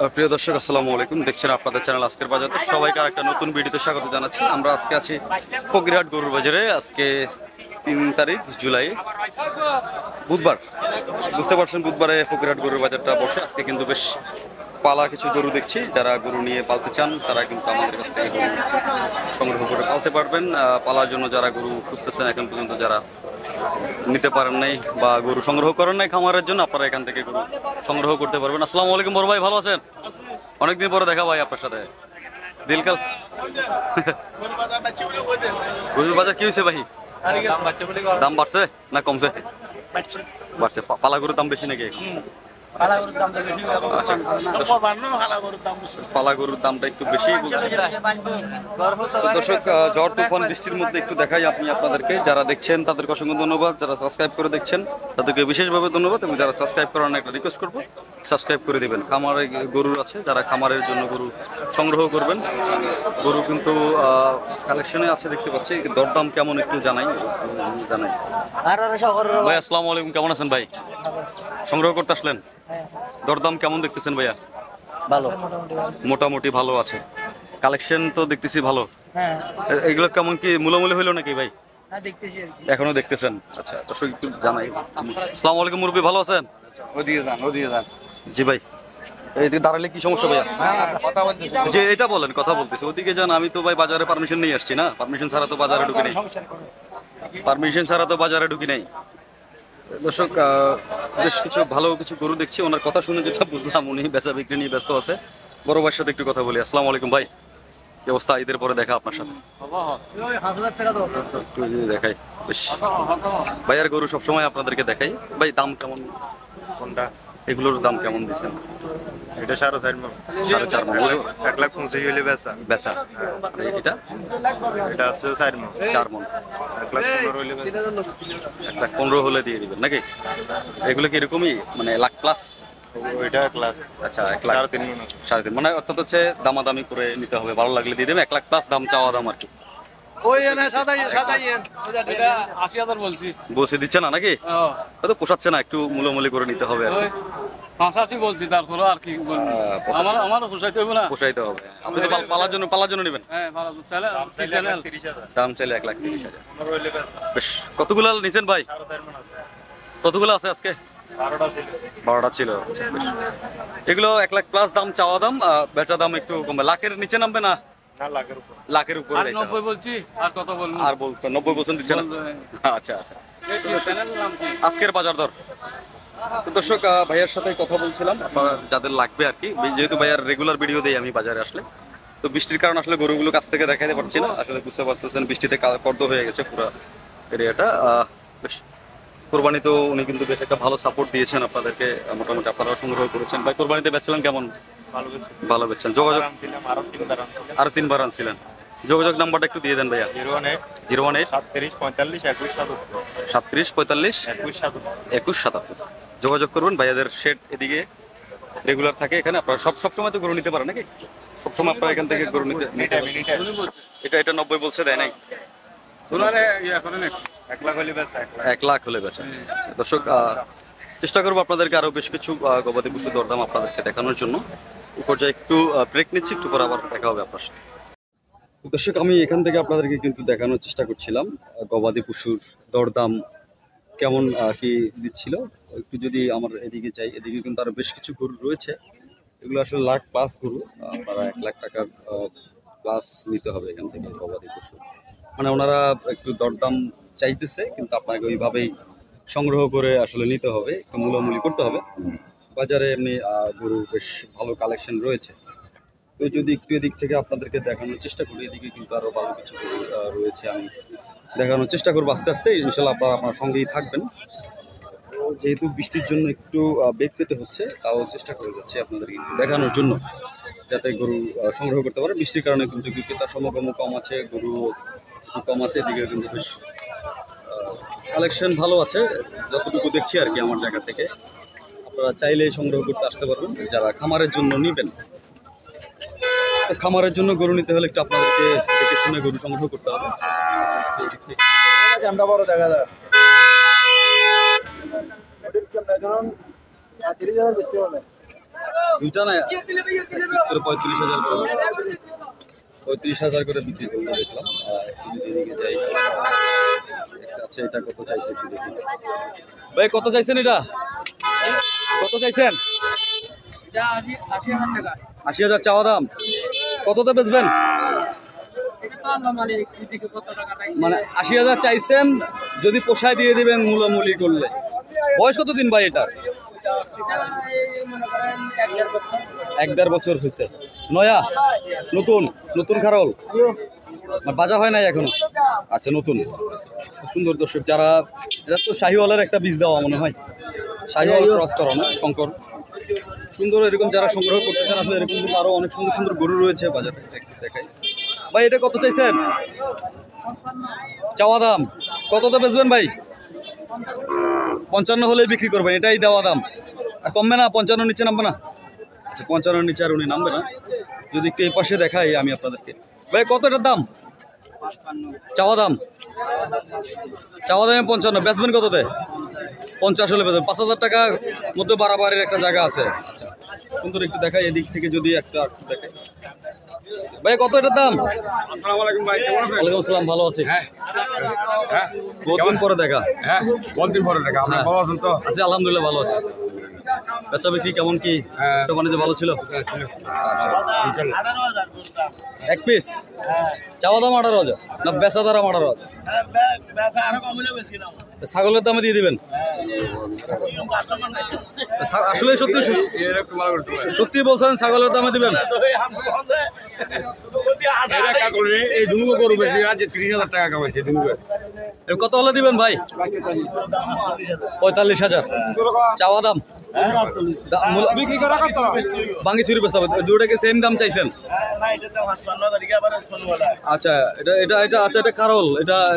প্রিয় দর্শক আসসালামু আলাইকুম, দেখছেন আপনাদের চ্যানেল আজকের বাজারে। সবাইকে আরেকটা নতুন ভিডিওতে স্বাগত জানাচ্ছি। আমরা আজকে আছি ফকিরহাট গরুর বাজারে। আজকে 3 তারিখ জুলাই, বুধবার। বুঝতে পারছেন, বুধবারে ফকিরহাট গরুর বাজারটা বসে। আজকে কিন্তু বেশ পালা কিছু গরু দেখছি। যারা গরু নিয়ে পালতে চান তারা কিন্তু আমাদের কাছ থেকে গরু সংগ্রহ করে পালতে পারবেন। পালার জন্য যারা গরু খুঁজতেছেন, এখন পর্যন্ত যারা নিতে পারেন নাই বা গরু সংগ্রহ করেন নাই খামারের জন্য, আপনারা এখান থেকে গরু সংগ্রহ করতে পারবেন। আসসালামু আলাইকুম বড় ভাই, ভালো আছেন? অনেকদিন পরে দেখা ভাই আপনার সাথে। দিলকাল গরুর বাজার কি হয়েছে ভাই? দাম বাড়ছে না কমছে? বাড়ছে। পালা গরুর দাম বেশি নাকি? আচ্ছা, পালা গরুর দামটা একটু বেশি বলছে। দর্শক, ঝড় তুফান বৃষ্টির মধ্যে একটু দেখাই আমি আপনাদেরকে। যারা দেখছেন তাদেরকে অসংখ্য ধন্যবাদ, যারা সাবস্ক্রাইব করে দেখছেন তাদেরকে বিশেষভাবে ধন্যবাদ, এবং যারা সাবস্ক্রাইব করার একটা রিকোয়েস্ট করবো, সাবস্ক্রাইব করে দিবেন। খামারে গরুর আছে, যারা খামারের জন্য গরু সংগ্রহ করবেন। গরু কিন্তু কালেকশনে আছে দেখতে পাচ্ছি। দরদাম কেমন একটু জানাই। ভাই আসসালামু আলাইকুম, কেমন আছেন ভাই? সংগ্রহ করতে আসলেন? দরদাম কেমন দেখতেছেন ভাইয়া? ভালো, মোটামুটি ভালো আছে। কালেকশন তো দেখতেছি ভালো। এগুলো কেমন কি মূলামূলি হইলো নাকি ভাই? এখনো দেখতেছেন? আচ্ছা, দর্শক একটু জানাই। আসসালামু আলাইকুম মুরব্বী, ভালো আছেন? ওদিকে যান। জি ভাই, এইদিকে দাঁড়ালে কি সমস্যা ভাইয়া? যে এটা বলেন, কথা বলতেছি। ওদিকে যান। আমি তো ভাই বাজারে পারমিশন নিয়ে আসছি না। পারমিশন ছাড়া তো বাজারে ঢুকি নাই। ঢুকি নাই। দর্শক, বেশ কিছু ভালো কিছু গরু দেখছি। ওনার কথা শুনে যেটা বুঝলাম, উনি বেচা বিক্রি নিয়ে ব্যস্ত আছে। বড় ভাইয়ের সাথে একটু কথা বলি। আসসালামু আলাইকুম ভাই, কি অবস্থা? ঈদের পরে দেখা আপনার সাথে। একটু যদি দেখাই, বেশ ভাইয়ার গরু সবসময় আপনাদেরকে দেখাই। ভাই দাম কেমন কোনটা? এগুলোর দাম কেমন দিচ্ছেন? এটা 4.5 মণ। 4.5 মণ। 1,25,000 হলে বেচা। এটা এটা হচ্ছে 4 মণ। 4 মণ। 1,15,000 হলে বেচা। 1,15,000 হলে দিয়ে দিবেন নাকি? এগুলো কি এরকমই, মানে 1,00,000 প্লাস? ওইটা 1 লাখ। আচ্ছা, 1,00,000। 3.5 মণ। 3.5 মানে অর্থাৎ হচ্ছে দামাদামি করে নিতে হবে, ভালো লাগলে দিয়ে দেবে। 1,00,000 প্লাস দাম, চাওয়া দাম আর কি। বসে দিচ্ছে না নাকি? হয়তো পোষাচ্ছে না, একটু মূল্যমূল্য করে নিতে হবে আর কি। বলছি, তারপরে আর কি আমারও পোষাইতে হবে। আপনি তো পালার জন্য নেবেন? দাম চাইলে 1,30,000। বেশ, কতগুলো নিছেন ভাই? 4.5 মণ আছে। কতগুলো আছে আজকে? 12টা ছিল। আচ্ছা, বেশ। এগুলো 1,00,000 প্লাস দাম, চাওয়া দাম। বেচা দাম একটু কমবে, লাখের নিচে নামবে না? লাখের উপরে। 90 বলছি, আর কত বলবো? আর বলছেন 90% দিচ্ছে না? আচ্ছা আচ্ছা। আজকের বাজার দর। তো দর্শক, ভাইয়ার সাথে কথা বলছিলাম, আপনারা যাদের লাগবে আর কি। যেহেতু ভাইয়ার রেগুলার ভিডিও দেই আমি বাজারে আসলে, তো বৃষ্টির কারণে আসলে গরুগুলো কাছ থেকে দেখাইতে পারছি না। আসলে বুঝতে পারতেছেন, বৃষ্টিতে কর্দ হয়ে গেছে পুরো এরিয়াটা। বেশ, কোরবানিতেও উনি কিন্তু বেশ একটা ভালো সাপোর্ট দিয়েছেন আপনাদেরকে। মোটামুটি আপনারাও সংগ্রহ করেছেন। ভাই কোরবানিতে বেচছিলেন কেমন? ভালো বেচছেন। যোগাযোগ আরো 3বার আনছিলেন। যোগাযোগ নাম্বারটা একটু দিয়ে দেন ভাইয়া। 018 37 45 21 37 45 21 77। যোগাযোগ করবেন। ভাইয়াদের শেড এদিকে রেগুলার থাকে এখানে। আপনারা সব সময় তো গরু নিতে পারেন নাকি? সবসময় আপনারা এখান থেকে গরু নিতে? এটা 90 বলছে, দেয় নাই? 1 লাখ হলে বেচা। 1,00,000 হলে বেচা। দর্শক, চেষ্টা করবো আপনাদেরকে আরো বেশ কিছু গবাদি পশু দরদাম আপনাদেরকে দেখানোর জন্য। পর্যায়ে একটু ব্রেক নিচ্ছি, একটু পরে আবার দেখা হবে আপনার সাথে। দর্শক, আমি এখান থেকে আপনাদেরকে কিন্তু দেখানোর চেষ্টা করছিলাম গবাদি পশুর দরদাম কেমন কি দিচ্ছিল। একটু যদি আমার এদিকে যাই, এদিকে কিন্তু আরো বেশ কিছু গরু রয়েছে। এগুলো আসলে লাখ প্লাস গরু। আপনারা 1,00,000 টাকার প্লাস নিতে হবে এখান থেকে গবাদি পশু। মানে ওনারা একটু দরদাম চাইতেছে, কিন্তু আপনাকে ওইভাবেই সংগ্রহ করে আসলে নিতে হবে, একটু মূল্যমূল্য করতে হবে। বাজারে এমনি গরু বেশ ভালো কালেকশন রয়েছে। তো যদি একটু এদিক থেকে আপনাদেরকে দেখানোর চেষ্টা করি, এদিকে কিন্তু আরো ভালো কিছু রয়েছে। আমি দেখানোর চেষ্টা করবো আস্তে আস্তে, ইনশাল্লাহ আপনারা আপনার সঙ্গেই থাকবেন। তো যেহেতু বৃষ্টির জন্য একটু বেগ পেতে হচ্ছে, তাও চেষ্টা করে যাচ্ছি আপনাদেরকে দেখানোর জন্য, যাতে গরু সংগ্রহ করতে পারে। বৃষ্টির কারণে কিন্তু বিক্রেতার সমাগম কম আছে, গরু কম আছে। এদিকে কিন্তু বেশ কালেকশন ভালো আছে, যতটুকু দেখছি আর কি আমার জায়গা থেকে। আপনারা চাইলে সংগ্রহ করতে আসতে পারবেন, যারা খামারের জন্য নেবেন। খামারের জন্য গরু নিতে হলে একটু আপনাদেরকে দেখে শুনে গরু সংগ্রহ করতে হবে। বড় দেখা যায়। দুইটা না করে 35,000 করে 35,000 করে বিক্রি করতে দেখলাম। একটু যেদিকে যাই একটা আছে, এটা কত চাইছে একটু দেখি। ভাই কত চাইছেন এটা? কত চাইছেন? 80,000 চাওয়া দাম। কততে বেচবেন? মানে 80,000 চাইছেন, যদি পোষায় দিয়ে দিবেন মূলামূলি করলে। বয়স কত দিন ভাই এটা? 1-1.5 বছর হয়েছে। নয়া নতুন নতুন খারল বাজা হয় নাই এখনো? আচ্ছা নতুন। সুন্দর দর্শক, যারা এটা তো শাহিওয়ালের একটা বীজ দেওয়া মনে হয়, শাহিওয়াল ক্রস করানো শঙ্কর। সুন্দর এরকম যারা সংগ্রহ করতে চান আসলে এরকম কিন্তু আরো অনেক সুন্দর সুন্দর গরু রয়েছে বাজারে, দেখাই। ভাই এটা কত চাইছেন? চাওয়া দাম। কততে বেচবেন ভাই? 55 হলেই বিক্রি করবেন, এটাই দেওয়া দাম। আর কমবে না? 55 নিচে নামবে না? আচ্ছা 55 নিচে আর উনি নামবে না। যদি একটু এই পাশে দেখাই আমি আপনাদেরকে। ভাই কত এটার দাম? চাওয়া দাম। চাওয়া দামে 55, বেচবেন কততে? 50 হলে বেচবেন। 5,000 টাকার মধ্যে বাড়াবাড়ির একটা জায়গা আছে। আচ্ছা সুন্দর, একটু দেখাই এদিক থেকে যদি একটা দেখাই। ভাই কত এটার দাম? আসসালামু আলাইকুম ভাই, কেমন আছেন? ওয়ালাইকুম আসসালাম, ভালো আছি। হ্যাঁ বহুদিন পরে দেখা। হ্যাঁ, বহুদিন পরে দেখা। আপনি ভালো আছেন তো? আছি আলহামদুলিল্লাহ, ভালো আছি। বেচা বিক্রি কেমন কি? সব বাণিজ্য ভালো ছিল? এক পিস চাওয়া দাম 18,000 না বেচা দাম 18,000? ছাগলের দামে দিয়ে দিবেন? আসলে সত্যি সত্যি বলছেন ছাগলের দামে দিবেন? এই দুনুকে গরু বেশি আছে, 30,000 টাকা কামাইছে দুনুকে। কত হলে দিবেন ভাই? 45,000 চাওয়া দাম। বিক্রি করা কত? বাঙ্গি চুরি বেচতে হবে, দুটাকে সেম দাম চাইছেন? আচ্ছা এটা এটা এটা আচ্ছা এটা কারল,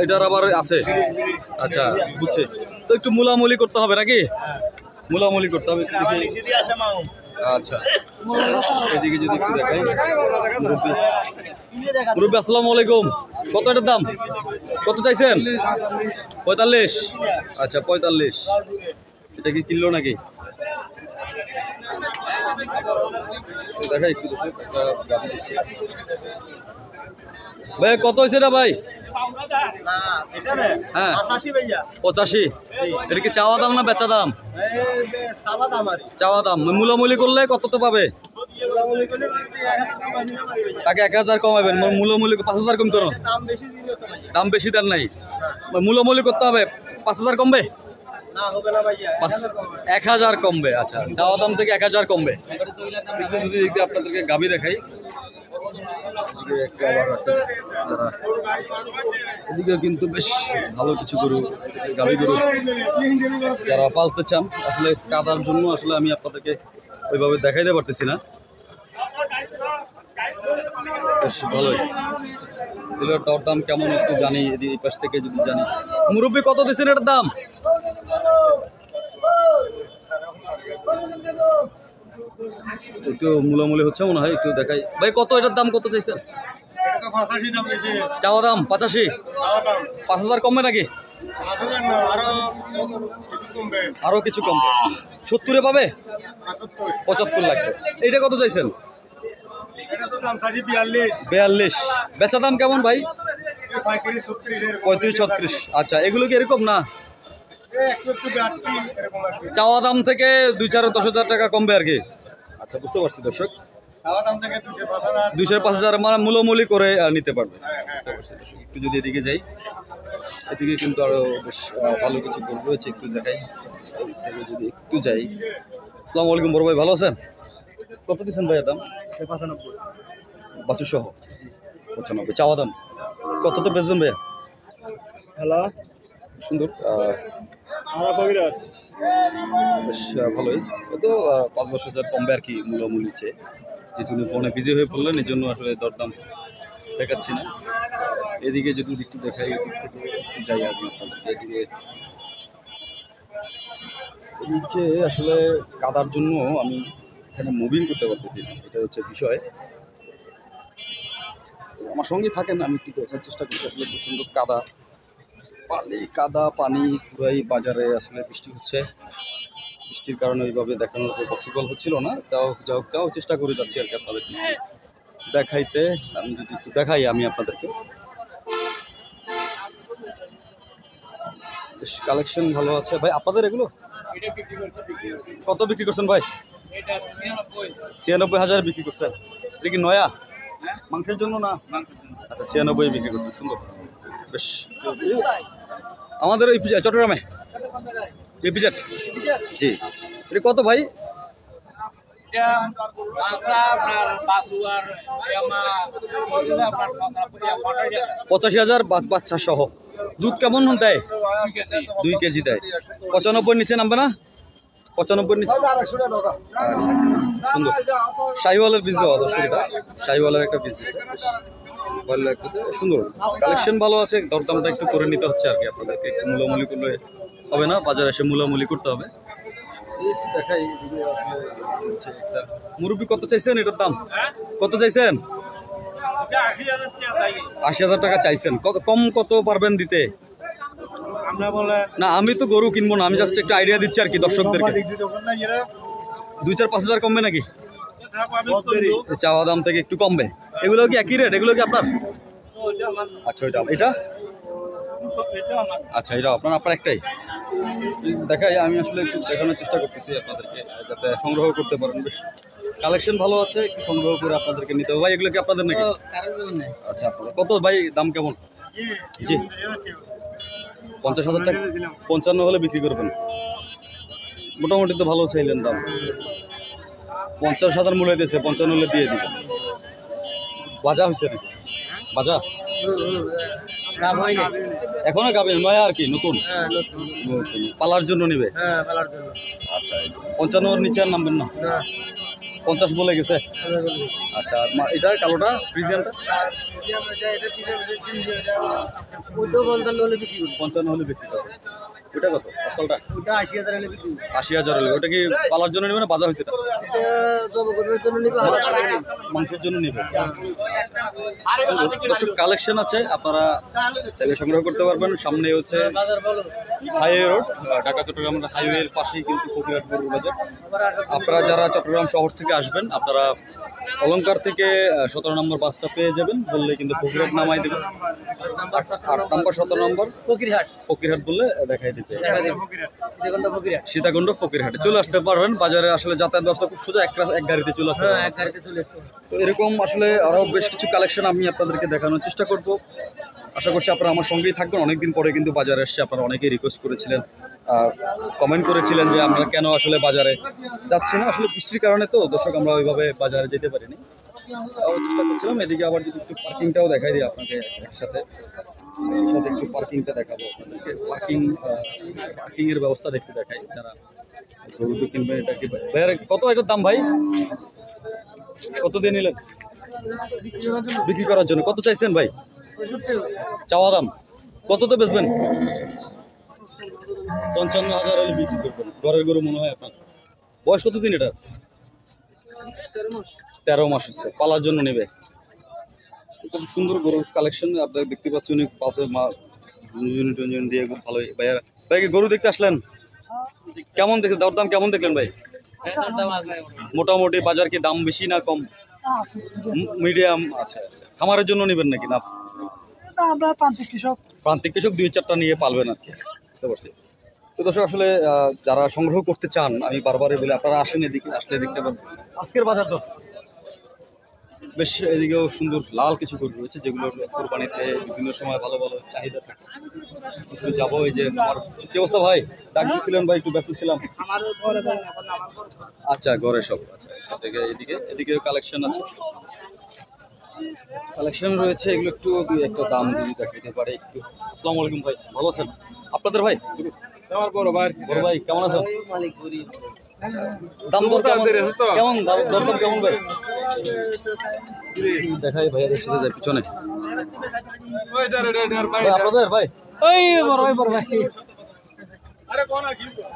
এটার আবার আছে। আচ্ছা বুঝছি। তো একটু মুলামুলি করতে হবে নাকি? মুলামুলি করতে হবে দেখি। আচ্ছা এদিকে যদি একটু দেখাই। মুরব্বী আসসালামু আলাইকুম, কত এটার দাম? কত চাইছেন? 45। আচ্ছা 45। এটা কি কিনলো নাকি? দেখাই একটু ভাই কত হয়েছে এটা ভাই? হ্যাঁ 85। এটা কি চাওয়া দাম না বেচা দাম? চাওয়া দাম। মূলামূলি করলে কত তো পাবে? তাকে 1,000 কমাবেন, মূলামূলি 5,000 কম করো। দাম বেশি দেন নাই, মূলামূলি করতে হবে। 5,000 কমবে? 1,000 কমবে। আচ্ছা চাওয়া দাম থেকে 1,000 কমবে। একটু যদি আপনাদেরকে গাভী দেখাই। এদিকে কিন্তু বেশ ভালো কিছু গরু, গাভী গরু যারা পালতে চান। আসলে কাদার জন্য আসলে আমি আপনাদেরকে ওইভাবে দেখাইতে পারতেছি না। বেশ ভালোই। এগুলোর দরদাম কেমন একটু জানি, এই পাশ থেকে যদি জানি। মুরব্বী কত দিচ্ছেন এটার দাম? একটু মূলামূলি হচ্ছে মনে হয়, একটু দেখাই। ভাই কত এটার দাম কত চাইছেন? চাওয়া দাম 85। 5,000 কমবে নাকি? আরো কিছু কমবে। 70-এ পাবে? 75 লাগবে। এইটা কত চাইছেন? 42। বেচা দাম কেমন ভাই? 35-36। আচ্ছা এগুলো কি এরকম না? চাওয়া দাম থেকে 2-4-10,000 টাকা কমবে আর কি। আচ্ছা বুঝতে পারছি দর্শক, 2,000-5,000 মানে মূলামূলি করে নিতে পারবে। বুঝতে পারছি দর্শক। একটু যদি এদিকে যাই, এদিকে কিন্তু আরো বেশ ভালো কিছু গরু রয়েছে, একটু দেখাই। যদি একটু যাই। আসসালামু আলাইকুম বড় ভাই, ভালো আছেন? কত দিচ্ছেন ভাইয়া দাম? 95 বাছুর সহ 95 চাওয়া দাম। কত তো বেচবেন ভাইয়া? হ্যালো সুন্দর বেশ ভালোই। তো 5-10,000 কমবে আর কি মূলামূলি চেয়ে। যেহেতু উনি ফোনে বিজি হয়ে পড়লেন, এই জন্য আসলে দরদাম দেখাচ্ছি না। এদিকে যদি একটু দেখাই, এদিক থেকে একটু যাই আমি আপনাদেরকে। এদিকে আসলে কাদার জন্য আমি এখানে মুভিং করতে পারতেছি না, এটা হচ্ছে বিষয়। আমার সঙ্গে থাকেন, আমি একটু দেখার চেষ্টা করছি। আসলে প্রচণ্ড কাদা, কাদা পানি পুরাই বাজারে। আসলে বৃষ্টি হচ্ছে, বৃষ্টির কারণে ওইভাবে দেখানো পসিবল হচ্ছিল না, তাও চেষ্টা করে যাচ্ছি আর কি আপনাদেরকে দেখাইতে। আমি যদি একটু দেখাই আমি আপনাদেরকে, বেশ কালেকশন ভালো আছে ভাই আপনাদের। এগুলো কত বিক্রি করছেন ভাই? 96,000 বিক্রি করছেন। এটা কি নয়া মাংসের জন্য না? আচ্ছা 96 বিক্রি করছেন, সুন্দর বেশ। আমাদের ওই চট্টগ্রামে এপিজেড, জি। এটা কত ভাই? 85,000 বাচ্চা সহ। দুধ কেমন দেয়? 2 কেজি দেয়। 95 নিচে নামবে না? 95 নিচে। আচ্ছা সুন্দর। শাহিওয়ালের বীজ দেওয়া দর্শক, এটা শাহিওয়ালের একটা বীজ দিচ্ছে, ভালো লাগতেছে, সুন্দর কালেকশন ভালো আছে। দরদামটা একটু করে নিতে হচ্ছে আর কি আপনাদেরকে, একটু মূলামূলি করলে হবে না, বাজারে এসে মূলামূলি করতে হবে। একটু দেখাই একটা মুরব্বি কত চাইছেন? এটার দাম কত চাইছেন? 80,000 টাকা চাইছেন। কত পারবেন দিতে? না আমি তো গরু কিনবো না, আমি জাস্ট একটু আইডিয়া দিচ্ছি আর কি দর্শকদেরকে। 2-4-5,000 কমবে নাকি? চাওয়া দাম থেকে একটু কমবে। এগুলো কি একই রেট? এগুলো কি আপনার? আচ্ছা এটা আচ্ছা এটা আপনার একটাই। দেখাই আমি আসলে একটু দেখানোর চেষ্টা করতেছি আপনাদেরকে, যাতে সংগ্রহ করতে পারেন। বেশ কালেকশন ভালো আছে, একটু সংগ্রহ করে আপনাদেরকে নিতে হবে। ভাই এগুলো কি আপনাদের নাকি? আচ্ছা আপনাদের কত ভাই দাম কেমন? জি 50,000 টাকা। 55 হলে বিক্রি করবেন, মোটামুটি তো ভালো চাইলেন দাম। 50,000 মূল্য দিয়েছে, 55 হলে দিয়ে দিবেন। বাজা হয়েছে নাকি? বাজা এখনো গাবেন নয় আর কি? নতুন পালার জন্য নিবে? আচ্ছা 55 নিচে আর নামবেন না? 50 বলে গেছে। আচ্ছা এটা কালোটা ফ্রিজিয়ানটা 55 হলে বিক্রি করবে। ওটা কত? অস্টলটা 80,000 হলে। ওটা কি পালার জন্য নিবে না বাজা হয়েছে? মাংসের জন্য নিবে। দর্শক কালেকশন আছে, আপনারা চাইলে সংগ্রহ করতে পারবেন। সামনে হচ্ছে হাইওয়ে রোড, ঢাকা চট্টগ্রাম হাইওয়ের পাশেই কিন্তু ফকিরহাট গরুর বাজার। আপনারা যারা চট্টগ্রাম শহর থেকে আসবেন, আপনারা অলংকার থেকে 17 নম্বর বাসটা পেয়ে যাবেন, বললে কিন্তু ফকিরহাট নামাই দেবেন। 8 নম্বর 17 নম্বর ফকিরহাট বললে দেখাই দিতে। সীতাকুণ্ড ফকিরহাটে চলে আসতে পারবেন। বাজারে আসলে যাতায়াত ব্যবস্থা খুব সোজা, এক গাড়িতে চলে আসতে পারবেন। তো এরকম আসলে আরো বেশ কিছু কালেকশন আমি আপনাদেরকে দেখানোর চেষ্টা করব। আশা করছি আপনারা আমার সঙ্গেই থাকবেন। অনেকদিন পরে কিন্তু বাজারে এসছে, আপনারা অনেকেই রিকোয়েস্ট করেছিলেন, কমেন্ট করেছিলেন যে আমরা কেন আসলে বাজারে যাচ্ছি না। আসলে বৃষ্টির কারণে তো দর্শক আমরা ওইভাবে বাজারে যেতে পারিনি, চেষ্টা করছিলাম। এদিকে আবার যদি একটু পার্কিংটাও দেখাই দিই আপনাকে একসাথে একটু পার্কিংটা দেখাবো আপনাদেরকে। পার্কিংয়ের ব্যবস্থাটা একটু দেখাই, যারা গরু তো কিনবেন। এটা কি ভাইয়ার কত এটার দাম ভাই? কত দিয়ে নিলেন বিক্রি করার জন্য? কত চাইছেন ভাই? চাওয়া দাম কত তো বেচবেন? 55,000 হলে বিক্রি করবেন। ঘরের গরু মনে হয় আপনার। বয়স কতদিন এটা? 13 মাস হচ্ছে। পালার জন্য নেবে। সুন্দর গরুর কালেকশন আপনারা দেখতে পাচ্ছেন। পাশে দিয়ে খুব ভালো। ভাইয়া ভাই গরু দেখতে আসলেন, কেমন দেখে দরদাম কেমন দেখলেন ভাই? মোটামুটি বাজার কি দাম বেশি না কম? মিডিয়াম। আচ্ছা আচ্ছা খামারের জন্য নেবেন নাকি না? আমরা প্রান্তিক কৃষক 2-4টা নিয়ে পালবেন আর কি, বুঝতে পারছি। তো দর্শক আসলে যারা সংগ্রহ করতে চান, আমি বারবারই বলি আপনারা আসেন, এদিকে আসলে দেখতে পাবেন আজকের বাজার তো বেশ। এদিকেও সুন্দর লাল কিছু গরু রয়েছে, যেগুলো কোরবানিতে বিভিন্ন সময় ভালো ভালো চাহিদা থাকে। যাবো। এই যে আমার কি অবস্থা ভাই? ডাক দিয়েছিলেন ভাই, একটু ব্যস্ত ছিলাম। আচ্ছা ঘরে সব। আচ্ছা এদিকে কালেকশন আছে, কালেকশন রয়েছে। এগুলো একটু একটা দাম দিয়ে দেখাইতে পারে একটু। আসসালামু আলাইকুম ভাই, ভালো আছেন? আপনাদের ভাই আমার বড় ভাই কেমন আছেন? দাম দর কেমন? দরদাম কেমন ভাই? দেখাই ভাইয়াদের সাথে যায় পিছনে। আপনাদের ভাই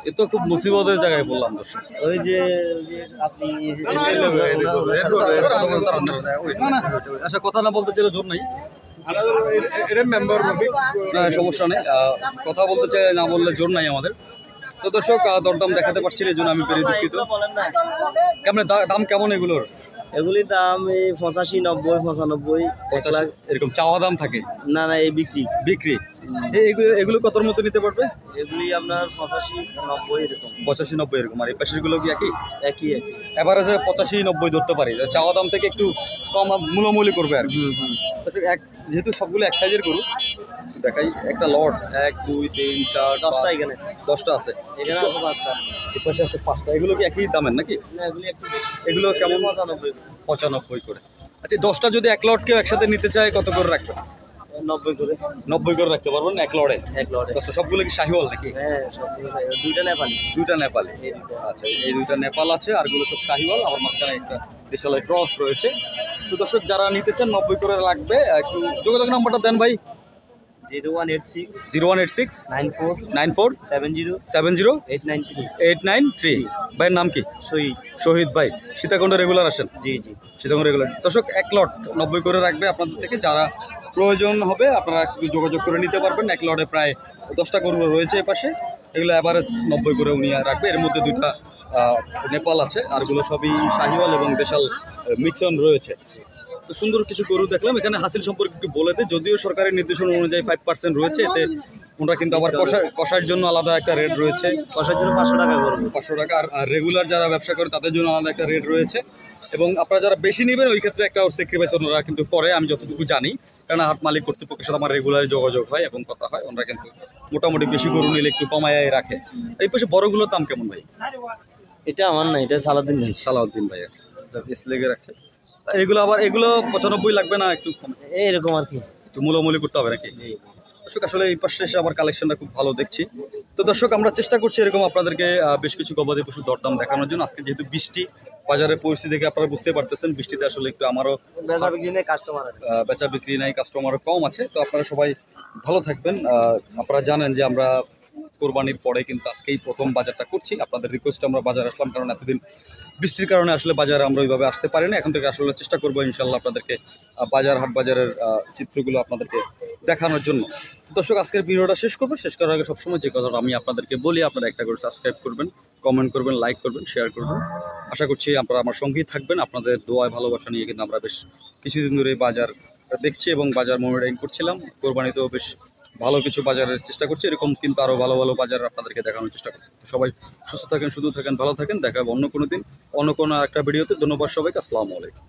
এ তো খুব মুসিবতের জায়গায় বললাম দর্শক। ওই যে আপনি আচ্ছা কথা না বলতে চাইলে জোর নাই, সমস্যা নেই। কথা বলতে চাই না বললে জোর নাই আমাদের। তো দর্শক দরদাম দেখাতে পারছি না, এই জন্য আমি বেরিয়ে দুঃখিত। কেমন দাম কেমন এগুলোর? এগুলির দাম এই 85, 90, 95, 1 লাখ এরকম চাওয়া দাম থাকে? না না, এই বিক্রি বিক্রি এগুলো কতর মতো নিতে পারবে? এগুলি আপনার 85, 90 এরকম 85, 90 এরকম। আর এই পাশের গুলো কি একই? একই একই। এভারেজে 85, 90 ধরতে পারি, চাওয়া দাম থেকে একটু কম মূল্যমূল্য করবে আর কি। যেহেতু সবগুলো এক সাইজের গরু দেখাই, একটা লট 1 2 3 4 10টা এখানে 10টা আছে, এখানে আছে 5টা। এই পাশে আছে 5টা। এগুলো কি একই দামের নাকি? না, এগুলি একটু এগুলো কেমন? 95, 95 করে। আচ্ছা 10টা যদি এক লট কেউ একসাথে নিতে চায় কত করে রাখবেন? 90 করে 90 করে রাখতে পারবেন এক লটে? এক লটে। 10টা সবগুলো কি শাহিওয়াল নাকি? হ্যাঁ, সবগুলো তাই। দুইটা নেপালি। দুইটা নেপালি। এই দুইটা। আচ্ছা, এই দুইটা নেপাল আছে, আরগুলো সব শাহিওয়াল, আবার মাঝখানে একটা দেশালাই ক্রস রয়েছে। তো দর্শক যারা নিতে চান 90 করে লাগবে। একটু যোগাযোগ নাম্বারটা দেন ভাই। 0186 0186 94 94 70 70 893। 893। ভাইয়ের নাম কি? শহীদ। শহীদ ভাই। সীতাকুণ্ড রেগুলার আসেন? জি জি। সীতাকুণ্ড রেগুলার। দর্শক এক লট 90 করে রাখবে আপনাদের থেকে, যারা প্রয়োজন হবে আপনারা একটু যোগাযোগ করে নিতে পারবেন। এক লটে প্রায় 10টা গরু রয়েছে এপাশে, এগুলো অ্যাভারেজ 90 করে উনি রাখবে। এর মধ্যে দুইটা নেপাল আছে, আরগুলো সবই শাহিওয়াল এবং দেশাল মিক্সন রয়েছে। তো সুন্দর কিছু গরু দেখলাম। এখানে হাসিল সম্পর্কে একটু বলে দেয়, যদিও সরকারের নির্দেশনা অনুযায়ী 5% রয়েছে, এতে ওনারা কিন্তু আবার কষার জন্য আলাদা একটা রেট রয়েছে। কষার জন্য 500 টাকা করবো। 500 টাকা। আর রেগুলার যারা ব্যবসা করে তাদের জন্য আলাদা একটা রেট রয়েছে। এবং আপনারা যারা বেশি নেবেন ওই ক্ষেত্রে একটা স্যাক্রিফাইস ওনারা কিন্তু করে, আমি যতটুকু জানি, কারণ হাট মালিক কর্তৃপক্ষের সাথে আমার রেগুলার যোগাযোগ হয় এবং কথা হয়। ওনারা কিন্তু মোটামুটি বেশি গরু নিলে একটু কমায় রাখে। এই পাশে বড়গুলোর দাম কেমন ভাই? এটা আমার না, এটা সালাউদ্দিন ভাই। সালাউদ্দিন ভাইয়ের বেশ লেগে রাখছে। এগুলো 95 লাগবে না একটু কম? এরকম আর কি, একটু মূল্যমূল্য করতে হবে নাকি? দর্শক আসলে এই পাশে এসে আমার কালেকশনটা খুব ভালো দেখছি। তো দর্শক আমরা চেষ্টা করছি এরকম আপনাদেরকে বেশ কিছু গবাদি পশু দরদাম দেখানোর জন্য। আজকে যেহেতু বৃষ্টি, বাজারের পরিস্থিতি দেখে আপনারা বুঝতে পারতেছেন, বৃষ্টিতে আসলে একটু আমারও বেচা বিক্রি নেই, কাস্টমার আছে। বেচা বিক্রি নাই, কাস্টমারও কম আছে। তো আপনারা সবাই ভালো থাকবেন। আপনারা জানেন যে আমরা কোরবানির পরে কিন্তু আজকেই প্রথম বাজারটা করছি। আপনাদের রিকোয়েস্টে আমরা বাজার আসলাম, কারণ এতদিন বৃষ্টির কারণে আসলে বাজারে আমরা ওইভাবে আসতে পারি না। এখন থেকে আসলে চেষ্টা করবো ইনশাল্লাহ আপনাদেরকে বাজার হাট বাজারের চিত্রগুলো আপনাদেরকে দেখানোর জন্য। তো দর্শক আজকের ভিডিওটা শেষ করবো। শেষ করার আগে সবসময় যে কথাটা আমি আপনাদেরকে বলি, আপনারা একটা করে সাবস্ক্রাইব করবেন, কমেন্ট করবেন, লাইক করবেন, শেয়ার করবেন। আশা করছি আপনারা আমার সঙ্গেই থাকবেন। আপনাদের দোয়ায় ভালোবাসা নিয়ে কিন্তু আমরা বেশ কিছুদিন ধরে বাজার দেখছি এবং বাজার মনিটরিং করছিলাম। কোরবানিতেও বেশ ভালো কিছু বাজারের চেষ্টা করছি, এরকম কিন্তু আরও ভালো ভালো বাজার আপনাদেরকে দেখানোর চেষ্টা করছি। সবাই সুস্থ থাকেন, শুধু থাকেন, ভালো থাকেন। দেখা হবে অন্য কোনো দিন, অন্য কোনো একটা ভিডিওতে। ধন্যবাদ সবাইকে। আসসালামু আলাইকুম।